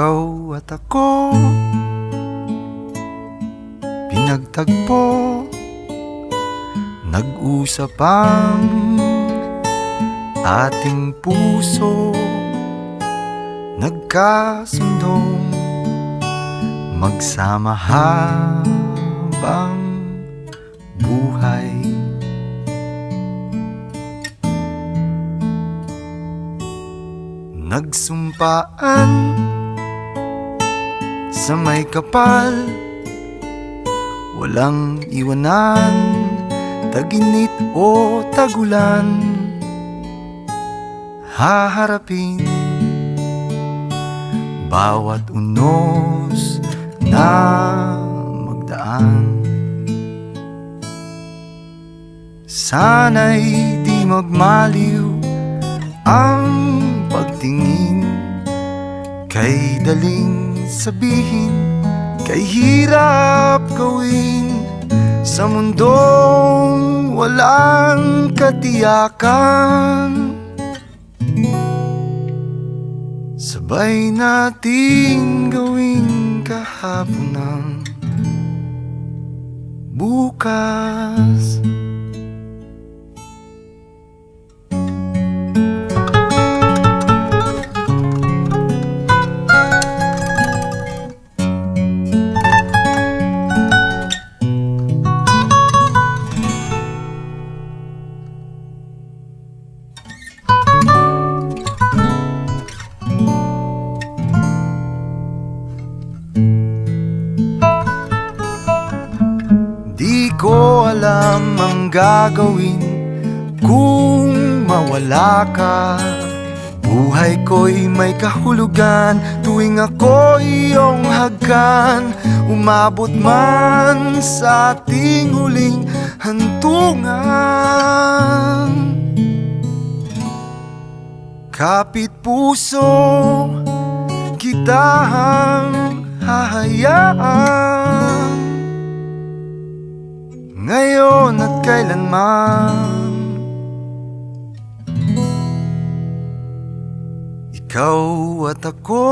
Ikaw at ako, pinagtagpo, nag-usap ang ating puso, nagkasundong magsama habang buhay. Nagsumpaan sa may kapal, walang iwanan, taginit o tagulan, haharapin bawat unos na magdaan. Sana'y di magmaliw ang pagtingin, kay daling sabihin, kay hirap gawin, sa mundong walang katiyakan. Sabay nating gawin kahapon ng bukas. Di ko alam ang gagawin kung mawala ka. Buhay ko'y may kahulugan tuwing ako'y iyong hagkan. Umabot man sa ating huling hantungan, kapit puso kitang hahayaan, ngayon at kailanman. Ikaw at ako,